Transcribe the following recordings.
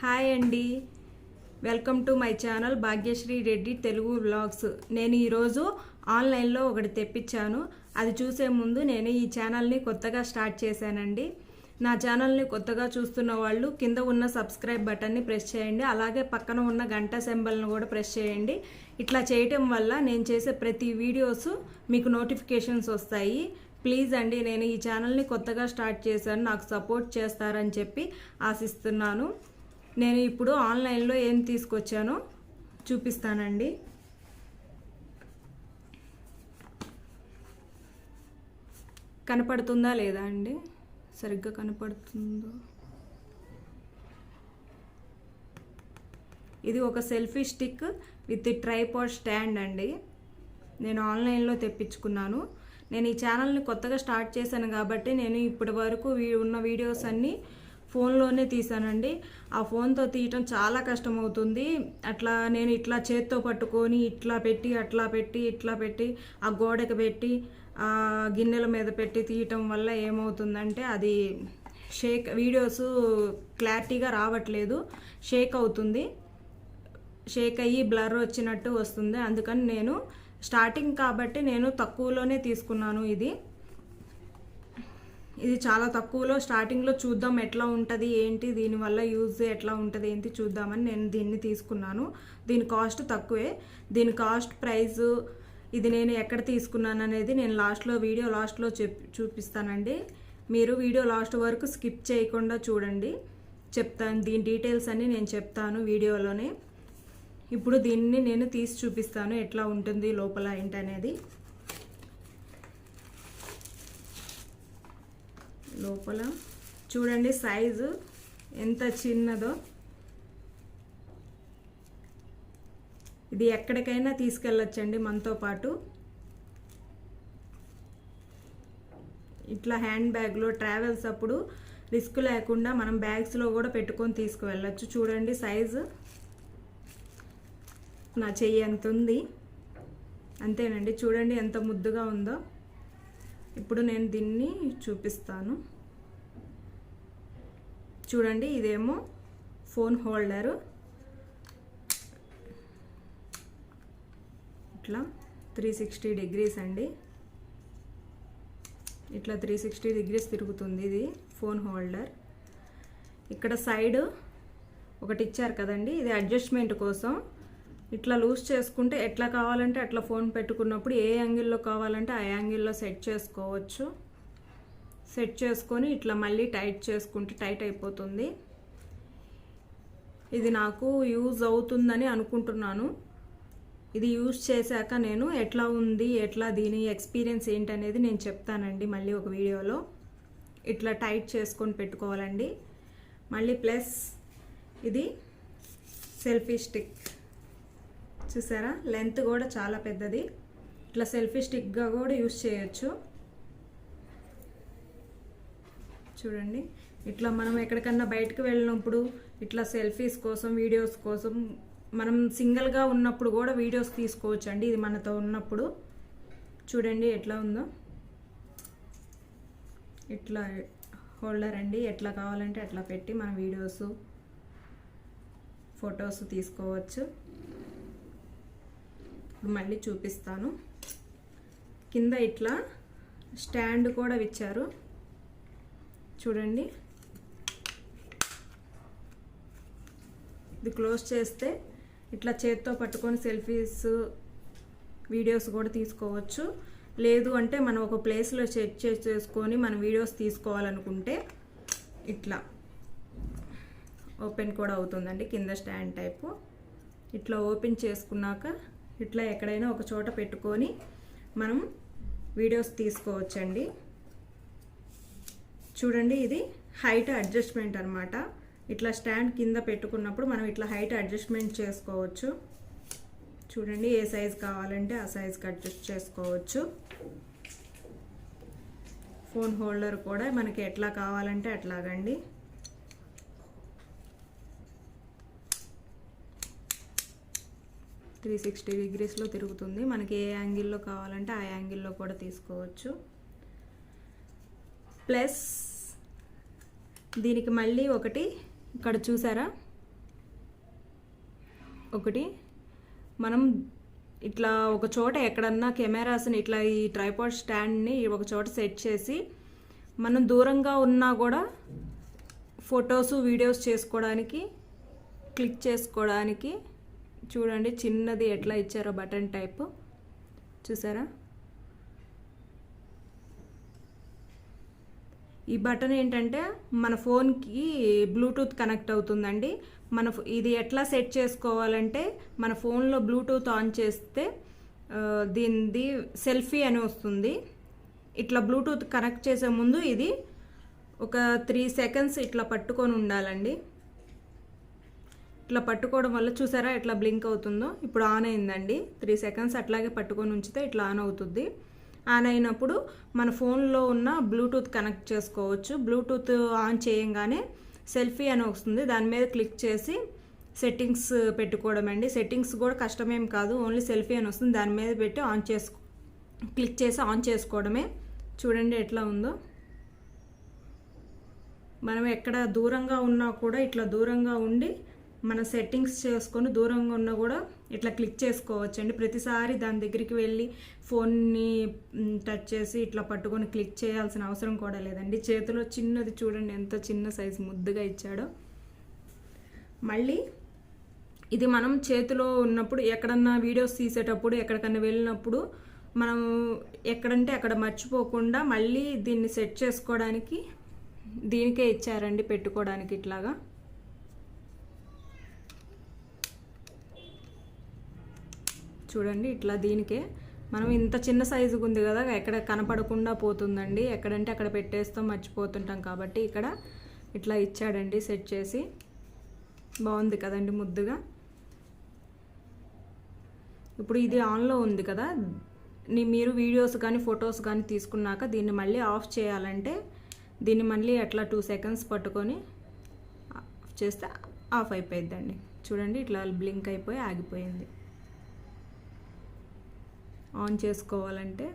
Hi అండి, welcome to my channel Bhagyashree Reddy Telugu vlogs. నేను ఈరోజు ఆన్లైన్లో ఒకటి తెప్పించాను. అది చూసే ముందు నేను ఈ ఛానల్ని కొత్తగా స్టార్ట్ చేశానండి. నా ఛానల్ని కొత్తగా చూస్తున్న వాళ్ళు కింద ఉన్న సబ్స్క్రైబ్ బటన్ని ప్రెస్ చేయండి. అలాగే పక్కన ఉన్న గంట సింబల్ని కూడా ప్రెస్ చేయండి. ఇట్లా చేయటం వల్ల నేను చేసే ప్రతి వీడియోస్ మీకు నోటిఫికేషన్స్ వస్తాయి. ప్లీజ్ అండి, నేను ఈ ఛానల్ని కొత్తగా స్టార్ట్ చేశాను, నాకు సపోర్ట్ చేస్తారని చెప్పి ఆశిస్తున్నాను. నేను ఇప్పుడు ఆన్లైన్లో ఏం తీసుకొచ్చానో చూపిస్తానండి. కనపడుతుందా లేదా అండి? సరిగ్గా కనపడుతుందో? ఇది ఒక selfie stick with tripod stand అండి. నేను ఆన్లైన్లో తెప్పించుకున్నాను. నేను ఈ ఛానల్ని కొత్తగా స్టార్ట్ చేశాను కాబట్టి నేను ఇప్పటి వరకు ఉన్న వీడియోస్ అన్నీ ఫోన్లోనే తీసానండి. ఆ ఫోన్తో తీయటం చాలా కష్టమవుతుంది. నేను ఇట్లా చేత్తో పట్టుకొని ఇట్లా పెట్టి అట్లా పెట్టి ఇట్లా పెట్టి ఆ గోడకి పెట్టి ఆ గిన్నెల మీద పెట్టి తీయటం వల్ల ఏమవుతుందంటే అది వీడియోస్ క్లారిటీగా రావట్లేదు, షేక్ అవుతుంది. షేక్ అయ్యి బ్లర్ వచ్చినట్టు వస్తుంది. అందుకని నేను స్టార్టింగ్ కాబట్టి నేను తక్కువలోనే తీసుకున్నాను. ఇది చాలా తక్కువలో స్టార్టింగ్లో చూద్దాం ఎట్లా ఉంటుంది ఏంటి, దీనివల్ల యూజ్ ఎట్లా ఉంటుంది ఏంటి చూద్దామని నేను దీన్ని తీసుకున్నాను. దీని కాస్ట్ తక్కువే. దీని కాస్ట్ ప్రైస్ ఇది నేను ఎక్కడ తీసుకున్నాను అనేది నేను వీడియో లాస్ట్లో చూపిస్తానండి. మీరు వీడియో లాస్ట్ వరకు స్కిప్ చేయకుండా చూడండి, చెప్తాను. దీని డీటెయిల్స్ అన్నీ నేను చెప్తాను వీడియోలోనే. ఇప్పుడు దీన్ని నేను తీసి చూపిస్తాను ఎట్లా ఉంటుంది లోపల ఏంటనేది. లోపల చూడండి సైజు ఎంత చిన్నదో. ఇది ఎక్కడికైనా తీసుకెళ్ళొచ్చండి మనతో పాటు. ఇట్లా హ్యాండ్ బ్యాగ్లో ట్రావెల్స్ అప్పుడు రిస్క్ లేకుండా మనం బ్యాగ్స్లో కూడా పెట్టుకొని తీసుకువెళ్ళచ్చు. చూడండి సైజు నా చెయ్యి ఎంత ఉంది, అంతేనండి. చూడండి ఎంత ముద్దుగా ఉందో. ఇప్పుడు నేను దీన్ని చూపిస్తాను. చూడండి, ఇదేమో ఫోన్ హోల్డరు. ఇట్లా 360 డిగ్రీస్ అండి. ఇట్లా 360 డిగ్రీస్ తిరుగుతుంది. ఇది ఫోన్ హోల్డర్. ఇక్కడ సైడ్ ఒకటి ఇచ్చారు కదండి, ఇది అడ్జస్ట్మెంట్ కోసం. ఇట్లా లూజ్ చేసుకుంటే ఎట్లా కావాలంటే అట్లా ఫోన్ పెట్టుకున్నప్పుడు ఏ యాంగిల్లో కావాలంటే ఆ యాంగిల్లో సెట్ చేసుకోవచ్చు. సెట్ చేసుకొని ఇట్లా మళ్ళీ టైట్ చేసుకుంటే టైట్ అయిపోతుంది. ఇది నాకు యూజ్ అవుతుందని అనుకుంటున్నాను. ఇది యూజ్ చేశాక నేను ఎట్లా ఉంది, దీని ఎక్స్పీరియన్స్ ఏంటనేది నేను చెప్తానండి మళ్ళీ ఒక వీడియోలో. ఇట్లా టైట్ చేసుకొని పెట్టుకోవాలండి. మళ్ళీ ప్లస్ ఇది సెల్ఫీ స్టిక్ చూసారా, లెంత్ కూడా చాలా పెద్దది. ఇట్లా సెల్ఫీ స్టిక్గా కూడా యూజ్ చేయొచ్చు. చూడండి, ఇట్లా మనం ఎక్కడికన్నా బయటకు వెళ్ళినప్పుడు ఇట్లా సెల్ఫీస్ కోసం వీడియోస్ కోసం మనం సింగిల్గా ఉన్నప్పుడు కూడా వీడియోస్ తీసుకోవచ్చు అండి. ఇది మనతో ఉన్నప్పుడు చూడండి ఎట్లా ఉందో. ఇట్లా హోల్డర్ అండి. ఎట్లా కావాలంటే అట్లా పెట్టి మన వీడియోస్ ఫొటోస్ తీసుకోవచ్చు. మళ్ళీ చూపిస్తాను. కింద ఇట్లా స్టాండ్ కూడా ఇచ్చారు చూడండి. ఇది క్లోజ్ చేస్తే ఇట్లా చేత్తో పట్టుకొని సెల్ఫీస్ వీడియోస్ కూడా తీసుకోవచ్చు. లేదు అంటే మనం ఒక ప్లేస్లో సెట్ చేసుకొని మన వీడియోస్ తీసుకోవాలనుకుంటే ఇట్లా ఓపెన్ కూడా అవుతుందండి. కింద స్టాండ్ టైపు. ఇట్లా ఓపెన్ చేసుకున్నాక ఇట్లా ఎక్కడైనా ఒక చోట పెట్టుకొని మనం వీడియోస్ తీసుకోవచ్చండి. చూడండి, ఇది హైట్ అడ్జస్ట్మెంట్ అనమాట. ఇట్లా స్టాండ్ కింద పెట్టుకున్నప్పుడు మనం ఇట్లా హైట్ అడ్జస్ట్మెంట్ చేసుకోవచ్చు. చూడండి, ఏ సైజ్ కావాలంటే ఆ సైజ్కి అడ్జస్ట్ చేసుకోవచ్చు. ఫోన్ హోల్డర్ కూడా మనకి ఎట్లా కావాలంటే అట్లాగండి. త్రీ 360 డిగ్రీస్లో తిరుగుతుంది. మనకి ఏ యాంగిల్లో కావాలంటే ఆ యాంగిల్లో కూడా తీసుకోవచ్చు. ప్లస్ దీనికి మళ్ళీ ఒకటి ఇక్కడ చూసారా ఒకటి మనం ఇట్లా ఒక చోట ఎక్కడన్నా కెమెరాస్ని ఇట్లా ఈ ట్రైపాడ్ స్టాండ్ని ఒక చోట సెట్ చేసి మనం దూరంగా ఉన్నా కూడా ఫొటోస్ వీడియోస్ చేసుకోవడానికి క్లిక్ చేసుకోవడానికి చూడండి చిన్నది ఎట్లా ఇచ్చారో బటన్ టైప్ చూసారా. ఈ బటన్ ఏంటంటే మన ఫోన్కి బ్లూటూత్ కనెక్ట్ అవుతుందండి. ఇది ఎట్లా సెట్ చేసుకోవాలంటే మన ఫోన్లో బ్లూటూత్ ఆన్ చేస్తే దీనిది సెల్ఫీ అని వస్తుంది. ఇట్లా బ్లూటూత్ కనెక్ట్ చేసే ముందు ఇది ఒక 3 సెకండ్స్ ఇట్లా పట్టుకొని ఉండాలండి. ఇట్లా పట్టుకోవడం వల్ల చూసారా ఎట్లా బ్లింక్ అవుతుందో. ఇప్పుడు ఆన్ అయిందండి. 3 సెకండ్స్ అట్లాగే పట్టుకొని ఉంచితే ఇట్లా ఆన్ అవుతుంది. ఆన్ అయినప్పుడు మన ఫోన్లో ఉన్న బ్లూటూత్ కనెక్ట్ చేసుకోవచ్చు. బ్లూటూత్ ఆన్ చేయంగానే సెల్ఫీ అని వస్తుంది. దాని మీద క్లిక్ చేసి సెట్టింగ్స్ పెట్టుకోవడం అండి. సెట్టింగ్స్ కూడా కష్టమేం కాదు, ఓన్లీ సెల్ఫీ అని వస్తుంది. దాని మీద పెట్టి క్లిక్ చేసి ఆన్ చేసుకోవడమే. చూడండి ఎట్లా ఉందో. మనం ఎక్కడ దూరంగా ఉన్నా కూడా ఇట్లా దూరంగా ఉండి మన సెట్టింగ్స్ చేసుకొని దూరంగా ఉన్నా కూడా ఇట్లా క్లిక్ చేసుకోవచ్చు అండి. ప్రతిసారి దాని దగ్గరికి వెళ్ళి ఫోన్ని టచ్ చేసి ఇట్లా పట్టుకొని క్లిక్ చేయాల్సిన అవసరం కూడా లేదండి. చేతిలో చిన్నది చూడండి ఎంత చిన్న సైజు ముద్దుగా ఇచ్చాడో. మళ్ళీ ఇది మనం చేతిలో ఉన్నప్పుడు ఎక్కడన్నా వీడియోస్ తీసేటప్పుడు ఎక్కడికన్నా వెళ్ళినప్పుడు మనం ఎక్కడంటే అక్కడ మర్చిపోకుండా మళ్ళీ దీన్ని సెట్ చేసుకోవడానికి దీనికే ఇచ్చారండి, పెట్టుకోవడానికి ఇట్లాగా. చూడండి ఇట్లా దీనికే మనం ఇంత చిన్న సైజుగా ఉంది కదా, ఎక్కడ కనపడకుండా పోతుందండి. ఎక్కడంటే అక్కడ పెట్టేస్తాం, మర్చిపోతుంటాం కాబట్టి ఇక్కడ ఇట్లా ఇచ్చాడండి సెట్ చేసి. బాగుంది కదండి ముద్దుగా. ఇప్పుడు ఇది ఆన్లో ఉంది కదా, మీరు వీడియోస్ కానీ ఫొటోస్ కానీ తీసుకున్నాక దీన్ని మళ్ళీ ఆఫ్ చేయాలంటే దీన్ని మళ్ళీ అట్లా 2 సెకండ్స్ పట్టుకొని ఆఫ్ చేస్తే ఆఫ్ అయిపోయిద్దండి. చూడండి ఇట్లా బ్లింక్ అయిపోయి ఆగిపోయింది. ఆన్ చేసుకోవాలంటే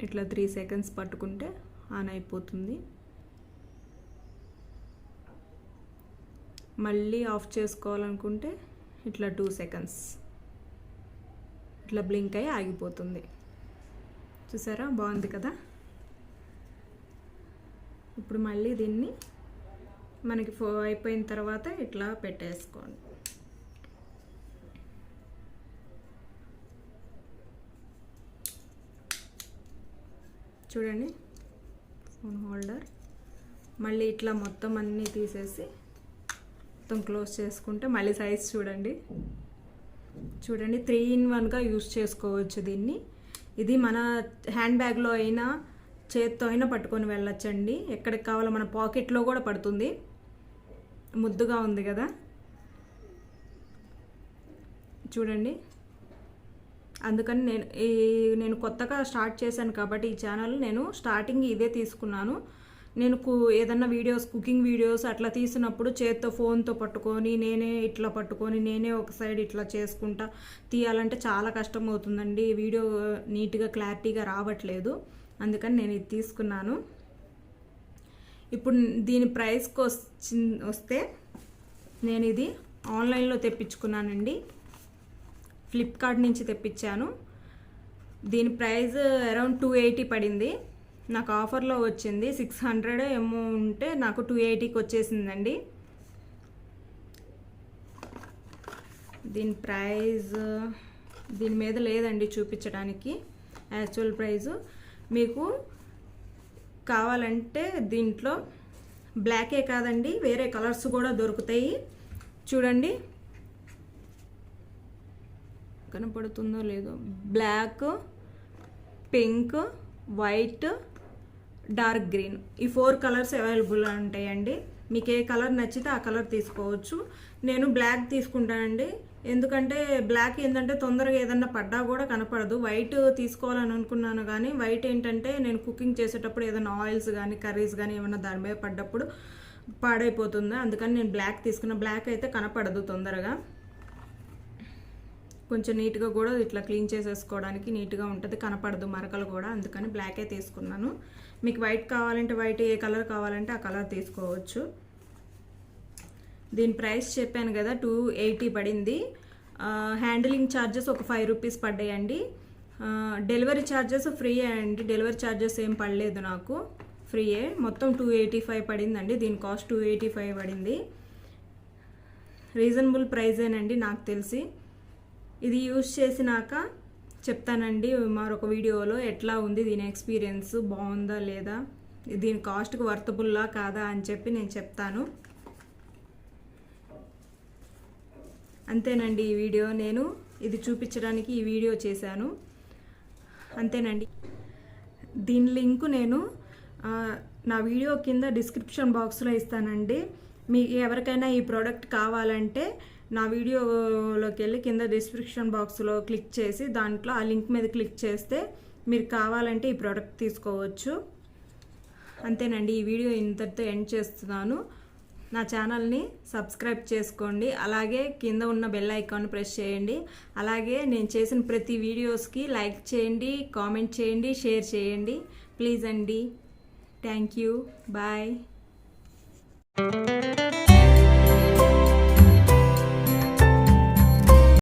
ఇట్లా 3 సెకండ్స్ పట్టుకుంటే ఆన్ అయిపోతుంది. మళ్ళీ ఆఫ్ చేసుకోవాలనుకుంటే ఇట్లా 2 సెకండ్స్ ఇట్లా బ్లింక్ అయ్యి ఆగిపోతుంది. చూసారా బాగుంది కదా. ఇప్పుడు మళ్ళీ దీన్ని మనకి అయిపోయిన తర్వాత ఇట్లా పెట్టేసుకోండి. చూడండి ఫోన్ హోల్డర్. మళ్ళీ ఇట్లా మొత్తం అన్నీ తీసేసి మొత్తం క్లోజ్ చేసుకుంటే మళ్ళీ సైజ్ చూడండి. 3-in-1గా యూస్ చేసుకోవచ్చు దీన్ని. ఇది మన హ్యాండ్ బ్యాగ్లో అయినా చేత్తో అయినా పట్టుకొని వెళ్ళొచ్చండి. ఎక్కడికి కావాలో మన పాకెట్లో కూడా పడుతుంది. ముద్దుగా ఉంది కదా చూడండి. అందుకని నేను కొత్తగా స్టార్ట్ చేశాను కాబట్టి ఈ ఛానల్ నేను స్టార్టింగ్ ఇదే తీసుకున్నాను. నేను ఏదన్నా వీడియోస్ కుకింగ్ వీడియోస్ అట్లా తీసినప్పుడు చేత్తో ఫోన్తో పట్టుకొని నేనే ఒక సైడ్ ఇట్లా చేసుకుంటా తీయాలంటే చాలా కష్టం అవుతుందండి. వీడియో నీట్గా క్లారిటీగా రావట్లేదు. అందుకని నేను ఇది తీసుకున్నాను. ఇప్పుడు దీని ప్రైస్కి వస్తే నేను ఇది ఆన్లైన్లో తెప్పించుకున్నానండి. ఫ్లిప్కార్ట్ నుంచి తెప్పించాను. దీని ప్రైస్ అరౌండ్ 280 పడింది. నాకు ఆఫర్లో వచ్చింది. 600 ఏమో ఉంటే నాకు 280కి వచ్చేసిందండి. దీని ప్రైస్ దీని మీద లేదండి చూపించడానికి యాక్చువల్ ప్రైజు. మీకు కావాలంటే దీంట్లో బ్లాకే కాదండి వేరే కలర్స్ కూడా దొరుకుతాయి. చూడండి కనపడుతుందో లేదో. Black, pink, white, dark green ఈ 4 కలర్స్ అవైలబుల్ ఉంటాయండి. మీకు ఏ కలర్ నచ్చితే ఆ కలర్ తీసుకోవచ్చు. నేను బ్లాక్ తీసుకుంటానండి. ఎందుకంటే బ్లాక్ ఏంటంటే తొందరగా ఏదన్నా పడ్డా కూడా కనపడదు. వైట్ తీసుకోవాలని అనుకున్నాను కానీ వైట్ ఏంటంటే నేను కుకింగ్ చేసేటప్పుడు ఏదైనా ఆయిల్స్ కానీ కర్రీస్ కానీ ఏమన్నా దాని మీద పడ్డప్పుడు పాడైపోతుంది. అందుకని నేను బ్లాక్ తీసుకున్నా. బ్లాక్ అయితే కనపడదు తొందరగా, కొంచెం నీట్గా కూడా ఇట్లా క్లీన్ చేసేసుకోవడానికి నీట్గా ఉంటుంది, కనపడదు మరకలు కూడా. అందుకని బ్లాకే తీసుకున్నాను. మీకు వైట్ కావాలంటే వైట్, ఏ కలర్ కావాలంటే ఆ కలర్ తీసుకోవచ్చు. దీని ప్రైస్ చెప్పాను కదా 280 పడింది. హ్యాండిలింగ్ ఛార్జెస్ ఒక 5 రూపీస్ పడ్డాయండి. డెలివరీ ఛార్జెస్ ఫ్రీయే అండి, డెలివరీ ఛార్జెస్ ఏం పడలేదు నాకు, ఫ్రీయే. మొత్తం 285 పడిందండి, దీని కాస్ట్ 285 పడింది. రీజనబుల్ ప్రైజేనండి నాకు తెలిసి. ఇది యూజ్ చేసినాక చెప్తానండి మరొక వీడియోలో ఎట్లా ఉంది దీని ఎక్స్పీరియన్స్, బాగుందా లేదా, దీని కాస్ట్కి వర్తబుల్లా కాదా అని చెప్పి నేను చెప్తాను. అంతేనండి ఈ వీడియో, నేను ఇది చూపించడానికి ఈ వీడియో చేశాను, అంతేనండి. దీని లింకు నేను నా వీడియో కింద డిస్క్రిప్షన్ బాక్స్లో ఇస్తానండి. మీకు ఎవరికైనా ఈ ప్రోడక్ట్ కావాలంటే నా వీడియోలోకి వెళ్ళి కింద డిస్క్రిప్షన్ బాక్స్లో క్లిక్ చేసి దాంట్లో ఆ లింక్ మీద క్లిక్ చేస్తే మీరు కావాలంటే ఈ ప్రోడక్ట్ తీసుకోవచ్చు. అంతేనండి, ఈ వీడియో ఇంతటితో ఎండ్ చేస్తున్నాను. నా ఛానల్ని సబ్స్క్రైబ్ చేసుకోండి, అలాగే కింద ఉన్న బెల్ ఐకాన్ ప్రెస్ చేయండి. అలాగే నేను చేసిన ప్రతి వీడియోస్కి లైక్ చేయండి, కామెంట్ చేయండి, షేర్ చేయండి ప్లీజ్ అండి. Thank you, bye.